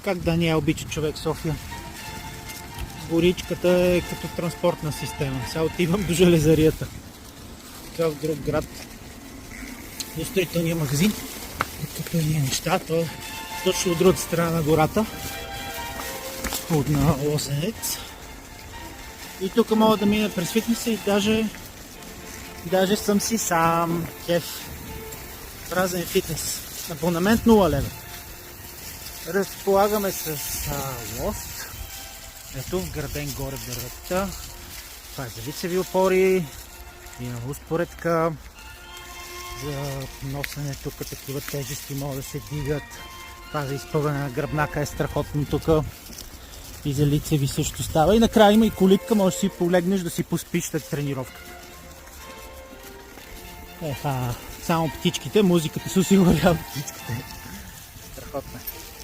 Как да не я обича човек София? Горичката е като транспортна система. Сега отивам до железарията. Това в друг град. До строителния магазин. Като и неща, то е точно от другата страна на гората. От на Лосенец. И тук мога да мина през фитнеса и даже съм си сам. Кеф. Празен фитнес. Абонамент 0 лева. Разполагаме с лост. Ето, вграден горе в дърветата. Това е за лицеви опори. Има успоредка. За носене тук такива тежести могат да се дигат. Това за изпъване на гръбнака е страхотно тук. И за лицеви също става. И накрая има и колитка, можеш да си полегнеш да си поспиш след тренировката. Само птичките, музиката се осигурява птичките. Страхотно.